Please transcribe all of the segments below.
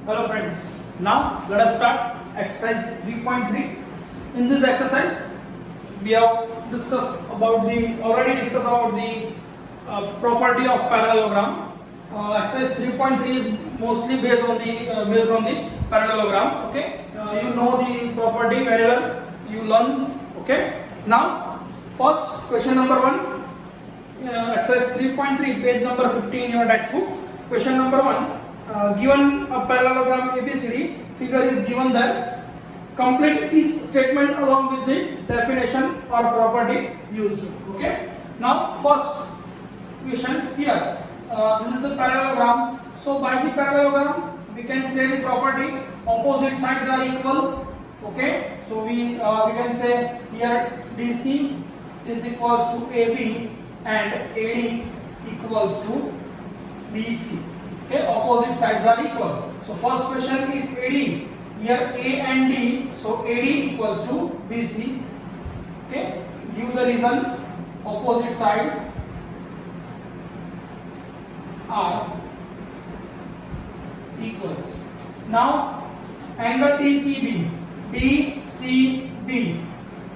Hello friends, now let us start exercise 3.3. In this exercise, we have already discussed about the property of parallelogram. Exercise 3.3 is mostly based on the parallelogram. Okay, you know the property very well. You learn. Okay. Now, first question number 1, exercise 3.3, page number 15 in your textbook. Question number 1. Given a parallelogram ABCD, figure is given there. Complete each statement along with the definition or property used. Okay. Now, first question here. This is the parallelogram. So, by the parallelogram, we can say the property opposite sides are equal. Okay. So, we can say here DC is equals to AB and AD equals to BC. Okay, opposite sides are equal. So first question, if AD, here A and D, so AD equals to BC. Okay, give the reason. Opposite side are equals. Now angle DCB, DCB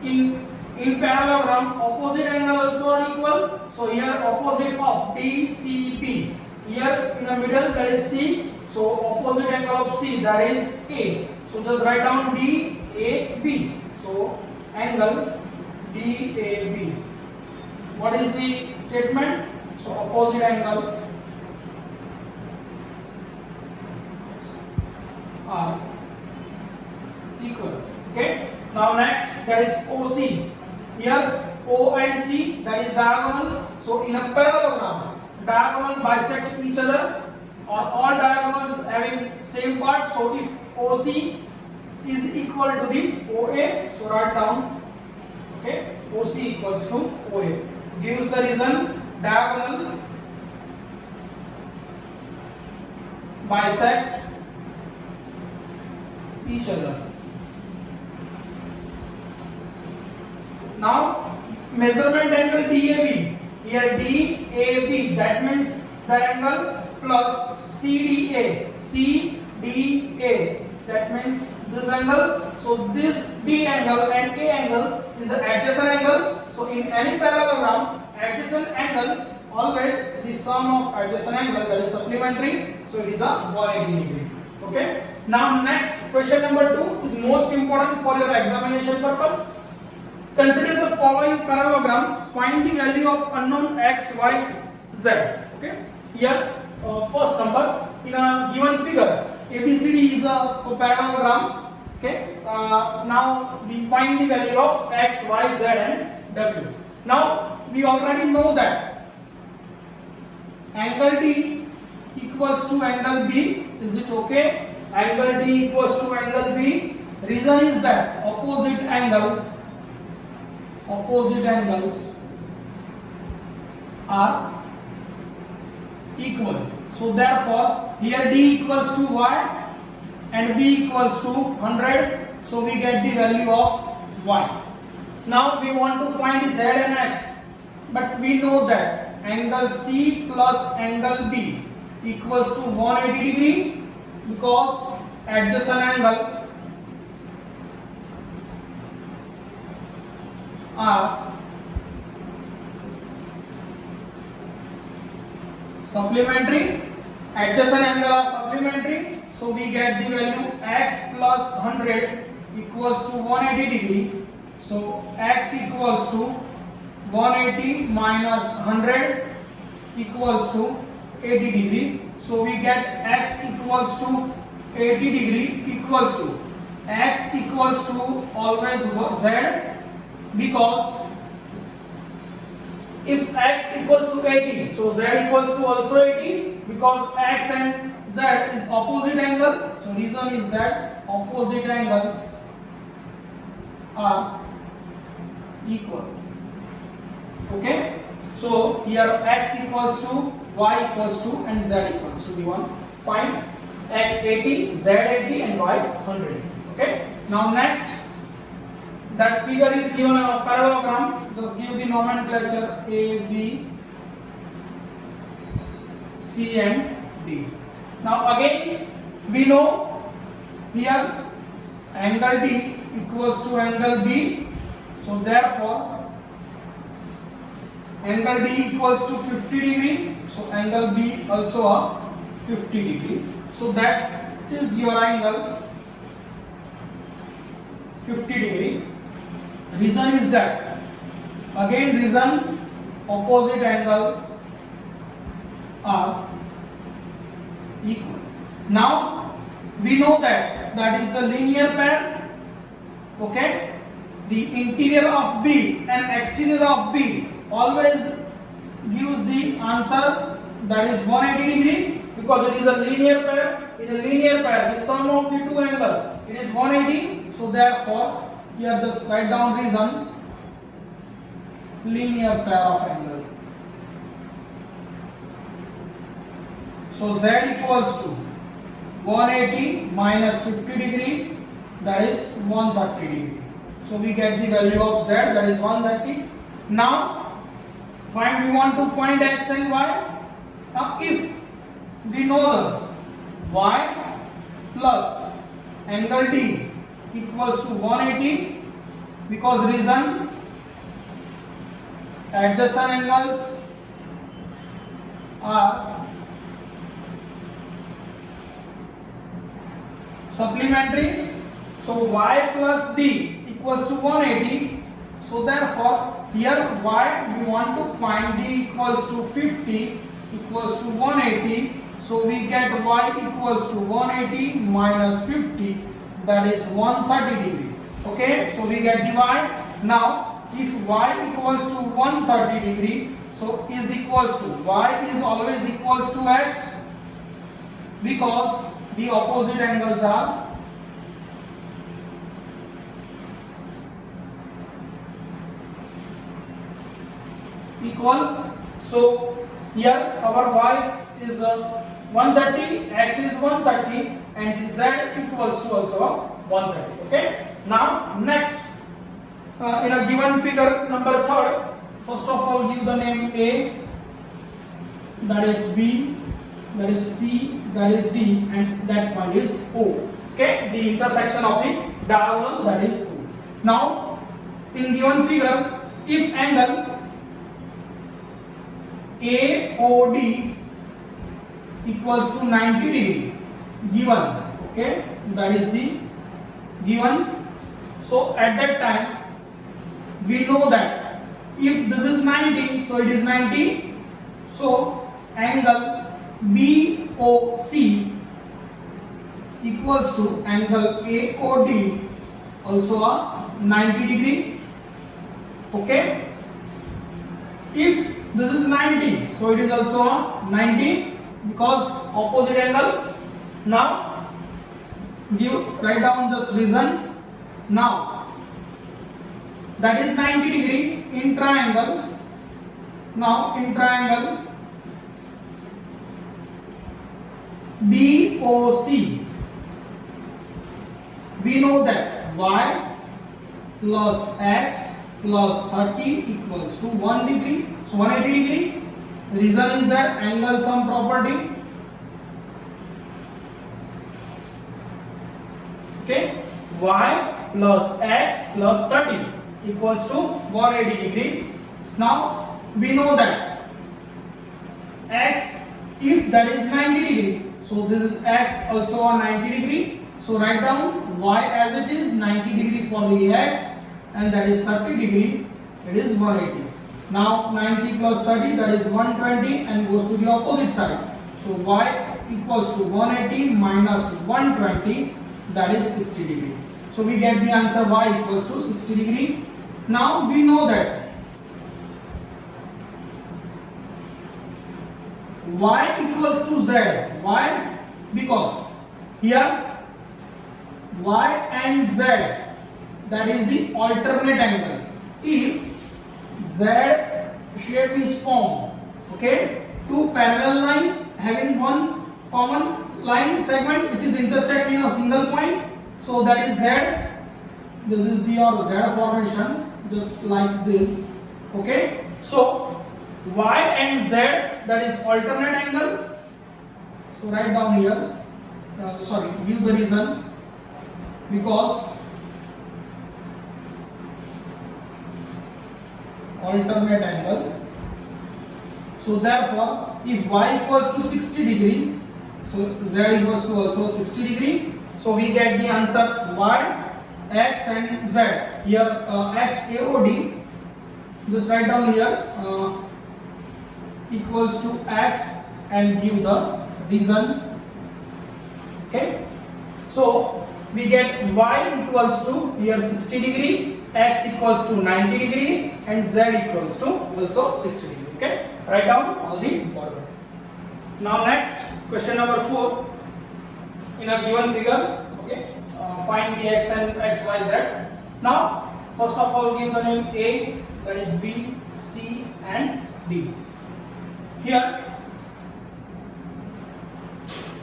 in parallelogram opposite angle also are equal. So here opposite of DCB. Here in the middle that is C, so opposite angle of C, that is A. So just write down DAB. So angle DAB. What is the statement? So opposite angle are equal. Okay. Now next, that is OC. Here O and C, that is diagonal. So in a parallelogram, diagonal bisect each other, or all diagonals having same part. So if OC is equal to the OA, so write down, okay, OC equals to OA. Gives the reason, diagonal bisect each other. Now measurement angle DAB. Here DAB, that means the angle plus CDA. CDA, that means this angle. So this D angle and A angle is an adjacent angle. So in any parallelogram, adjacent angle always the sum of adjacent angle, that is supplementary. So it is a 180 degree. Okay. Now next question number 2 is most important for your examination purpose. Consider the following parallelogram. Find the value of unknown x, y, z. Okay. Here, first number, in a given figure, ABCD is a parallelogram. Okay. Now we find the value of x, y, z, and w. Now we already know that angle D equals to angle B. Is it okay? Angle D equals to angle B. Reason is that opposite angles are equal. So therefore here D equals to y and B equals to 100. So we get the value of y. Now we want to find z and x, but we know that angle C plus angle B equals to 180 degree because adjacent angle are supplementary. Adjacent angle are supplementary. So we get the value x plus 100 equals to 180 degree. So x equals to 180 minus 100 equals to 80 degree. So we get x equals to 80 degree equals to x equals to always z, because if x equals to 80, so z equals to also 80, because x and z is opposite angle. So reason is that opposite angles are equal. Okay. So here x equals to y equals to and z equals to. We want find x 80, z 80, and y 100. Okay. Now next, that figure is given a parallelogram. Just give the nomenclature A, B, C, and D. Now again we know here angle D equals to angle B. So therefore angle D equals to 50 degree. So angle B also a 50 degree. So that is your angle 50 degree. Reason is that, again reason, opposite angles are equal. Now we know that is the linear pair. Okay, the interior of B and exterior of B always gives the answer, that is 180 degree, because it is a linear pair. In a linear pair, the sum of the two angles, it is 180. So therefore here just write down reason, linear pair of angles. So Z equals to 180 minus 50 degree, that is 130 degree. So we get the value of Z, that is 130. Now we want to find X and Y. Now if we know the Y plus angle D equals to 180, because reason, adjacent angles are supplementary. So Y plus D equals to 180. So therefore here Y we want to find D equals to 50 equals to 180. So we get Y equals to 180 minus 50, that is 130 degree. Okay, so we get the Y. Now if Y equals to 130 degree, so is equals to, Y is always equals to X, because the opposite angles are equal. So here our Y is 130, X is 130, and the Z equals to also 130. Okay. Now next, in a given figure number 3, first of all give the name A, that is B, that is C, that is D, and that point is O. Okay, the intersection of the diagonal, that is O. Now in given figure, if angle AOD equals to 90 degree given, okay, that is the given. So at that time we know that if this is 90, so it is 90. So angle BOC equals to angle AOD also a 90 degree. Okay, if this is 90, so it is also a 90, because opposite angle. Now write down this reason. Now that is 90 degree in triangle. Now in triangle BOC, we know that Y plus X plus 30 equals to 1 degree. So 180 degree. The reason is that angle sum property. Okay, Y plus X plus 30 equals to 180 degree. Now we know that X, if that is 90 degree, so this is X also a 90 degree. So write down Y as it is 90 degree for the X, and that is 30 degree, it is 180. Now 90 plus 30, that is 120, and goes to the opposite side. So Y equals to 180 minus 120, that is 60 degree. So we get the answer Y equals to 60 degree. Now we know that Y equals to Z. Why? Because here Y and Z, that is the alternate angle. If Z shape is formed, okay, two parallel line having one common line segment which is intersect in a single point, so that is Z. This is the Z formation, just like this. Okay, so Y and Z, that is alternate angle. So write down here, give the reason, because alternate angle. So therefore, if y equals to 60 degree, so z equals to also 60 degree. So we get the answer y, x and z. Here x AOD, just write down here equals to x and give the reason. Okay, so we get y equals to here 60 degree, x equals to 90 degree and z equals to also 60 degree. Okay, write down all the important. Now next, question number 4. In a given figure, okay, find the x and x, y, z. Now first of all give the name A, that is B, C and D. Here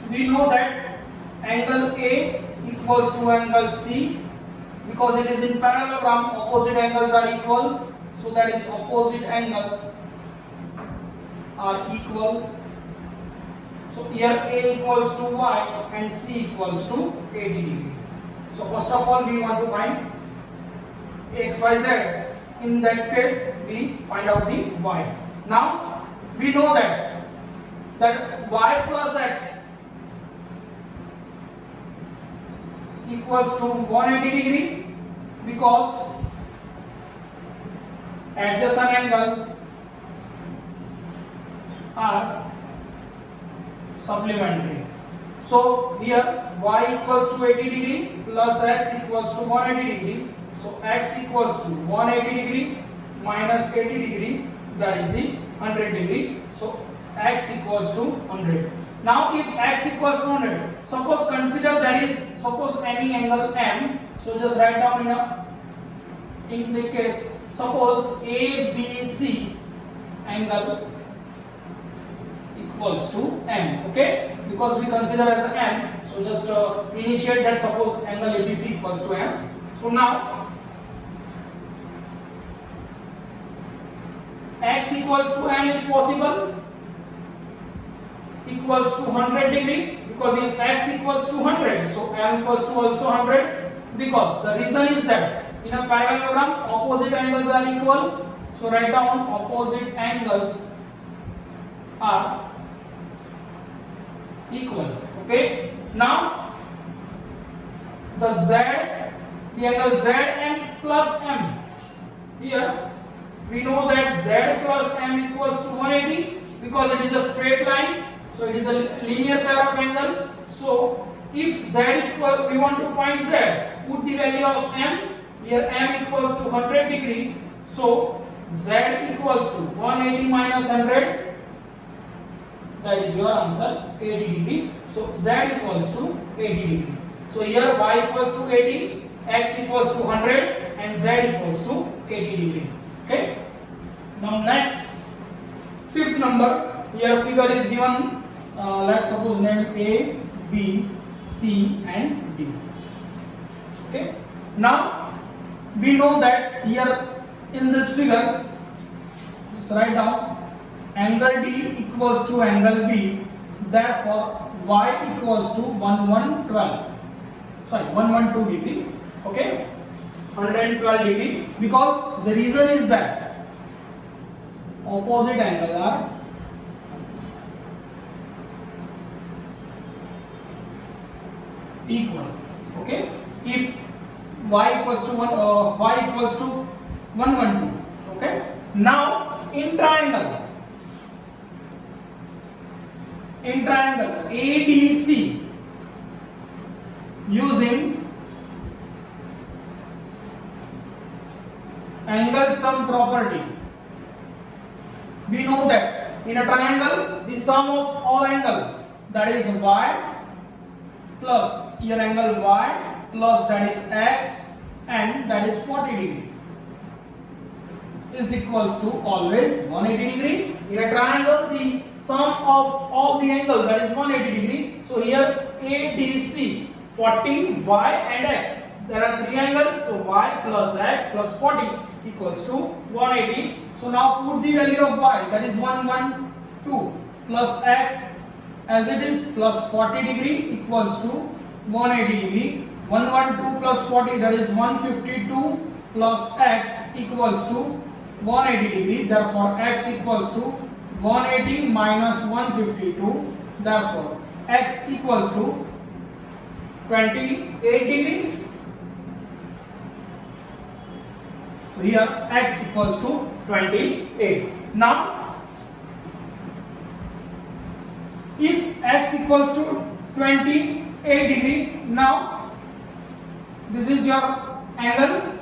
we know that angle A equals to angle C, because it is in parallelogram, opposite angles are equal, so that is opposite angles are equal. So here A equals to y and C equals to 80 degree. So first of all we want to find x, y, z. In that case we find out the y. Now we know that y plus x equals to 180 degree, because adjacent angle are supplementary. So here y equals to 80 degree plus x equals to 180 degree. So x equals to 180 degree minus 80 degree, that is the 100 degree. So x equals to 100. Now if x equals to 100, suppose consider that is suppose any angle m. So just write down in the case, suppose ABC angle equals to m. Okay, because we consider as a m, so just initiate that suppose angle ABC equals to m. So now x equals to m is possible, equals to 100 degree, because if x equals to 100, so m equals to also 100, because the reason is that in a parallelogram opposite angles are equal. So write down opposite angles are equal. Okay, now the angle z and plus m. Here we know that z plus m equals to 180, because it is a straight line, so it is a linear pair of angle. So if z equal, we want to find z, put the value of m. Here m equals to 100 degree, so z equals to 180 minus 100, that is your answer, 80 degree. So z equals to 80 degree. So here y equals to 80, x equals to 100 and z equals to 80 degree. Okay. Now next, fifth number. Here figure is given. Let's suppose name A, B, C and D. Okay. Now we know that here in this figure, just write down angle D equals to angle B. Therefore y equals to 112 degree. Okay, 112 degree, because the reason is that opposite angles are equal. Okay, if y equals to 112. Okay, now in triangle ADC, using angle sum property, we know that in a triangle the sum of all angles, that is y plus here angle y plus that is x and that is 40 degree, is equals to always 180 degree. In a triangle the sum of all the angles, that is 180 degree. So here ADC 40, y and x, there are three angles, so y plus x plus 40 equals to 180. So now put the value of y, that is 112 plus x as it is plus 40 degree equals to 180 degree. 112 plus 40, that is 152 plus x equals to 180 degree. Therefore x equals to 180 minus 152. Therefore x equals to 28 degree. So here x equals to 28. Now if x equals to 28 degree, now this is your angle.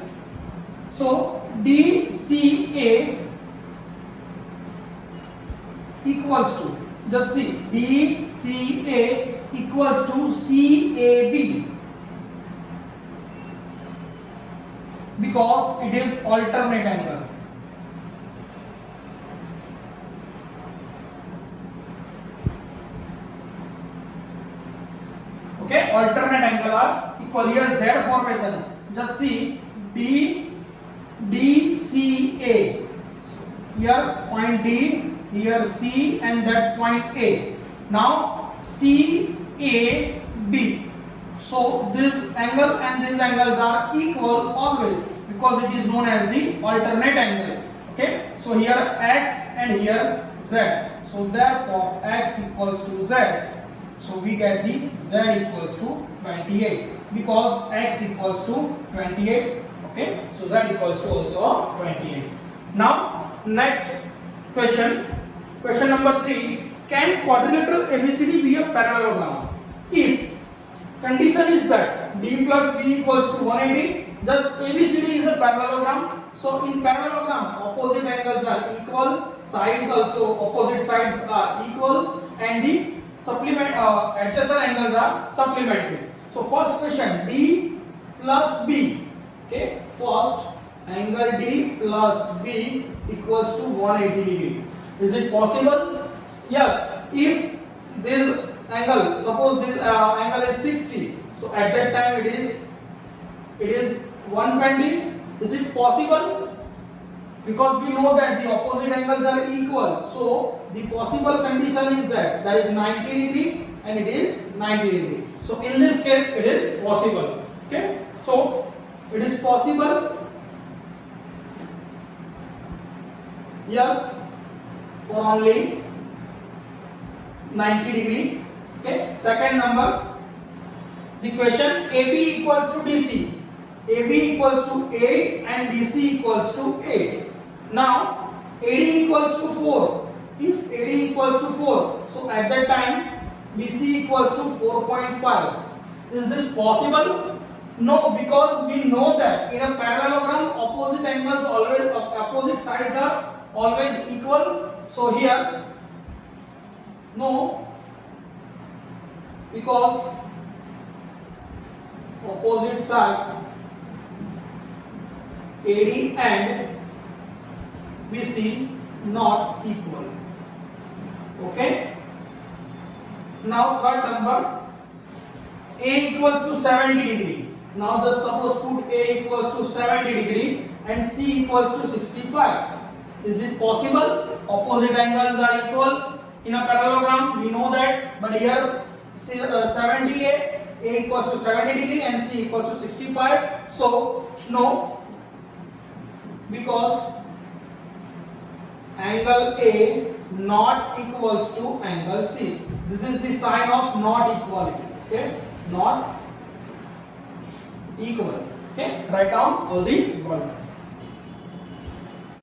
So DCA equals to, just see, DCA equals to CAB, because it is alternate angle. Okay, alternate angle are equal. Here Z formation, just see DCA, here point D, here C, and that point A. Now CAB. So this angle and these angles are equal always, because it is known as the alternate angle. Okay, so here X and here Z. So therefore X equals to Z. So we get the Z equals to 28, because X equals to 28. Okay, so Z equals to also 28. Now next question, question number 3. Can quadrilateral ABCD be a parallelogram? If condition is that D plus B equals to 180, just ABCD is a parallelogram. So in parallelogram, opposite angles are equal, sides also, opposite sides are equal, and the adjacent angles are supplementary. So first question, D plus B. Okay, first angle D plus B equals to 180 degree. Is it possible? Yes. If this angle, suppose this angle is 60, so at that time it is 120. Is it possible? Because we know that the opposite angles are equal, so the possible condition is that is 90 degree and it is 90 degree. So in this case it is possible. Okay, so it is possible. Yes, for only 90 degree. Okay, second number, the question AB equals to DC. AB equals to 8 and DC equals to 8. Now AD equals to 4. If AD equals to 4, so at that time BC equals to 4.5. Is this possible? No, because we know that in a parallelogram opposite angles always, opposite sides are always equal. So here no, because opposite sides AD and BC not equal. Okay. Now third number, A equals to 70 degree. Now just suppose put A equals to 70 degree and C equals to 65. Is it possible? Opposite angles are equal in a parallelogram, we know that, but here 70 A equals to 70 degree and C equals to 65. So no, because angle A not equals to angle C. This is the sign of not equality. Okay, not equal. Okay, write down all the